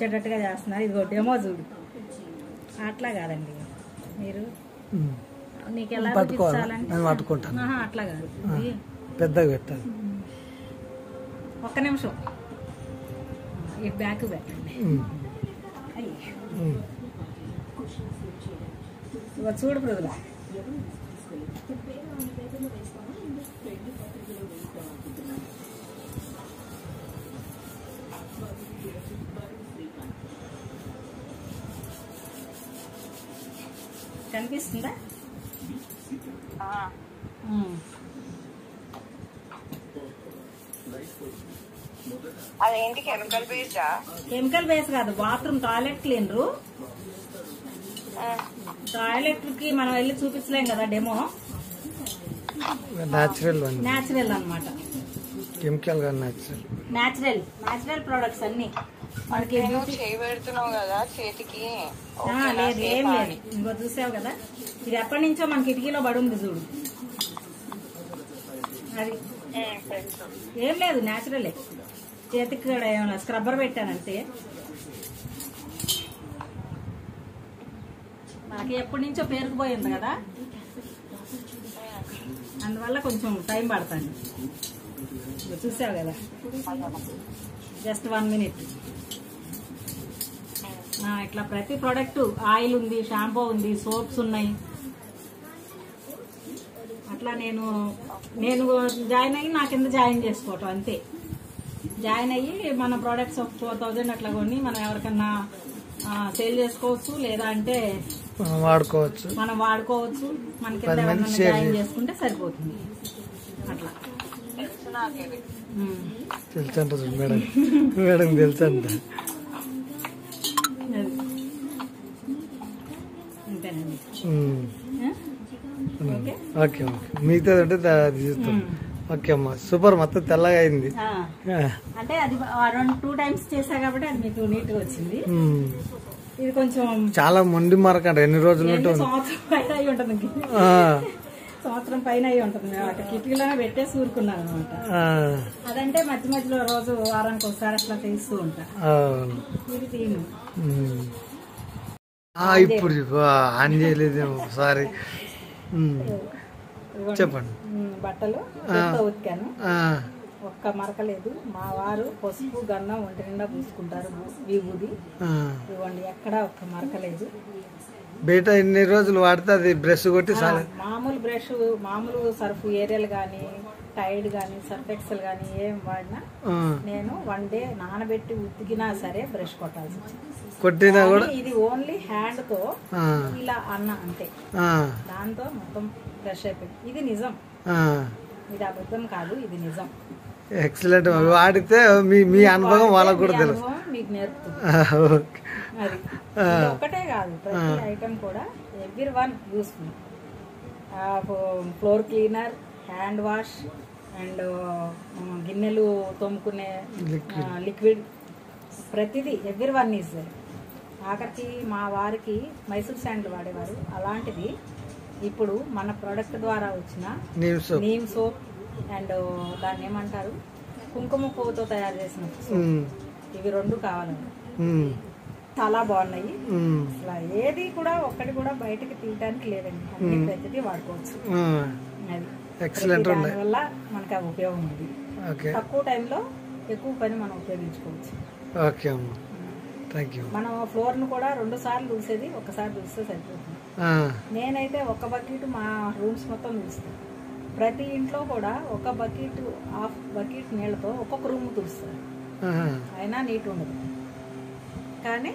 వచ్చేటట్టుగా చేస్తున్నారు. ఇది డెమో చూడు. అట్లా కాదండి, మీరు నీకు ఎలా చూపించాలంటే అట్లా కాదు, పెద్దగా పెట్టాలి. ఒక్క నిమిషం ఈ బ్యాక్ పెట్టండి. చూడు పృథుల, కనిపిస్తుందా? అదేంటి కెమికల్ బేస్డా? కెమికల్ బేస్ కాదు, బాత్రూమ్ టాయిలెట్ క్లీనరు. టాయిలెట్ కి మనం వెళ్ళి చూపించలేం కదా డెమో. న్యాచురల్ అన్నమాట, కెమికల్ న్యాచురల్ ప్రొడక్ట్స్ అన్ని మనకి. పెడుతున్నావు కదా చేతికి, లేదు ఏం లేదు. ఇంకో చూసావు కదా, ఇది ఎప్పటి నుంచో మన కిటికీలో పడుంది చూడు. అది ఏం లేదు, న్యాచురలే. చేతికి కూడా ఏమన్నా స్క్రబ్బర్ పెట్టానంతే. నాకు ఎప్పటి నుంచో పేరుకుపోయింది కదా, అందువల్ల కొంచెం టైం పడుతుంది. చూసావు కదా, జస్ట్ 1 minute. ఇట్లా ప్రతి ప్రోడక్ట్, ఆయిల్ ఉంది, షాంపూ ఉంది, సోప్స్ ఉన్నాయి. అట్లా నేను జాయిన్ అయ్యి నా కింద జాయిన్ చేసుకోవటం అంతే. జాయిన్ అయ్యి మన ప్రోడక్ట్స్ ఒక 4000 అట్లా కొని మనం ఎవరికన్నా సేల్ చేసుకోవచ్చు, లేదా అంటే మనం వాడుకోవచ్చు. మన కింద ఎవరైనా జాయిన్ చేసుకుంటే సరిపోతుంది. అట్లా తెలుసంట మేడం, మేడం తెలుసంట. అంతేనండి. ఓకే మిగతా చూస్తాం. ఓకే అమ్మా, సూపర్. మొత్తం తెల్లగా అయింది. అంటే అది 2 times చేసా కాబట్టి అది మీకు నీట్ గా వచ్చింది. ఇది కొంచెం చాలా మొండి మరకంట. ఎన్ని రోజులు సంవత్సరం పైన అయి ఉంటుంది, సంవత్సరం పైన అయి ఉంటుంది. కిటికీలోనే పెట్టేసి ఊరుకున్నాను అనమాట. అదంటే మధ్య మధ్యలో రోజు వారానికి ఒకసారి అట్లా తీస్తూ ఉంటా. ఇది తీను ఇప్పుడు ఆన్ చేయలేదు ఒకసారి. చెప్పండి. బట్టలు ఉతికాను, ఒక్క మరక లేదు. మా వారు పసుపు గన్నం ఒంటి నిండా పూసుకుంటారు, విభూది. ఇవ్వండి, ఎక్కడా ఒక్క మరక లేదు. బయట ఎన్ని రోజులు వాడితే అది బ్రష్ కొట్టి మామూలు బ్రష్, మామూలు సర్ఫ్ ఏరియల్ గానీ, టైడ్ గానీ, సర్ఫ్ ఎక్సెల్ గానీ ఏం వాడినా నేను 1 day నానబెట్టి ఉతికినా సరే బ్రష్ కొట్టాల్సి కొట్టినా కూడా. ఇది ఓన్లీ హ్యాండ్ తో ఇలా అన్న అంతే, దాంతో మొత్తం బ్రష్ అయిపోయింది. ఇది నిజం, ఇది అబద్ధం కాదు, ఇది నిజం. ఎక్సలెంట్. వాడితే మీ అనుభవం వాళ్ళకు కూడా తెలుసు, మీకు నేర్పుతుంది. అది ఒకటే కాదు, ప్రతి ఐటమ్ కూడా everyone useful. Floor cleaner, hand wash and గిన్నెలు తోముకునే లిక్విడ్, ప్రతిదీ ఎవ్రీవన్ ఈజ్. ఆఖరికి మా వారికి మైసూర్ శాండ్ వాడేవారు, అలాంటిది ఇప్పుడు మన ప్రోడక్ట్ ద్వారా వచ్చిన నీమ్ సోప్ అండ్ దాన్ని ఏమంటారు, కుంకుమ పువ్వుతో తయారు చేసిన సోప్, ఇవి 2 కావాలండి. చాలా బాగున్నాయి. అసలు ఏది కూడా ఒక్కటి కూడా బయటకి తీయడానికి లేదండి, అన్ని ప్రతిదీ వాడుకోవచ్చు. అది దానివల్ల మనకు ఆ ఉపయోగం ఉంది. తక్కువ టైంలో ఎక్కువ పని మనం ఉపయోగించుకోవచ్చు. మనం ఫ్లోర్ ను కూడా 2 సార్లు దూసేది ఒకసారి దూస్తే సరిపోతుంది. నేనైతే ఒక బకెట్ మా రూమ్స్ మొత్తం దూస్తాను. ప్రతి ఇంట్లో కూడా ఒక బకెట్, హాఫ్ బకెట్ నీళ్ళతో ఒక్కొక్క రూమ్ తుడుస్తాను, అయినా నీట్ ఉండదు. కానీ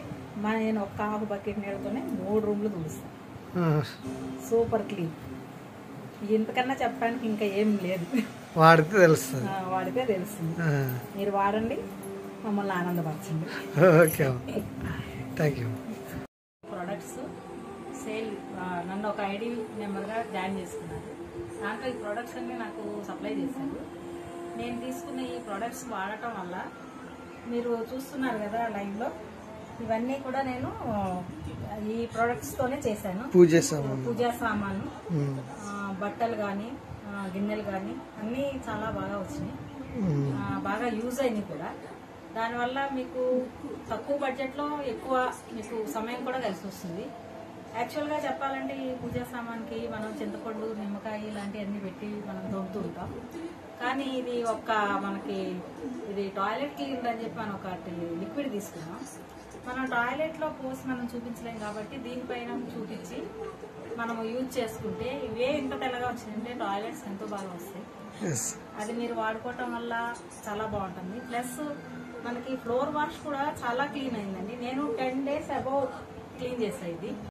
నేను ఒక హాఫ్ బకెట్ నీళ్ళతోనే 3 రూమ్లు తుడుస్తాను. Super clean. ఇంతకన్నా చెప్పడానికి ఇంకా ఏం లేదు, వాడితే తెలుస్తుంది. మీరు వాడండి, మమ్మల్ని ఆనందపరచండి. ప్రొడక్ట్స్ సేల్ నన్ను ఒక ఐడి నెంబర్గా జాయిన్ చేసుకున్నారు. దాంట్లో ఈ ప్రొడక్ట్స్ అన్ని నాకు సప్లై చేశారు. నేను తీసుకున్న ఈ ప్రొడక్ట్స్ వాడటం వల్ల మీరు చూస్తున్నారు కదా లైవ్లో, ఇవన్నీ కూడా నేను ఈ ప్రొడక్ట్స్ తోనే చేశాను. పూజా సామాను, బట్టలు కానీ, గిన్నెలు కానీ అన్నీ చాలా బాగా వచ్చినాయి, బాగా యూజ్ అయినాయి కూడా. దానివల్ల మీకు తక్కువ బడ్జెట్లో ఎక్కువ మీకు సమయం కూడా కలిసి వస్తుంది. యాక్చువల్గా చెప్పాలంటే ఈ పూజా సామాన్కి మనం చింతపండు, నిమ్మకాయ ఇలాంటివన్నీ పెట్టి మనం తోముతూ ఉంటాం. కానీ ఇది మనకి ఇది టాయిలెట్ క్లీనర్ అని చెప్పి మనం ఒకటి లిక్విడ్ తీసుకున్నాం. మనం టాయిలెట్లో పోసి మనం చూపించలేం కాబట్టి దీనిపైన చూపించి మనం యూజ్ చేసుకుంటే ఇవే ఇంత తెల్లగా వచ్చిందంటే టాయిలెట్స్ ఎంతో బాగా వస్తాయి. అది మీరు వాడుకోవటం వల్ల చాలా బాగుంటుంది. ప్లస్ మనకి ఫ్లోర్ వాష్ కూడా చాలా క్లీన్ అయిందండి. నేను 10 days అబౌవ్ క్లీన్ చేసా ఇది.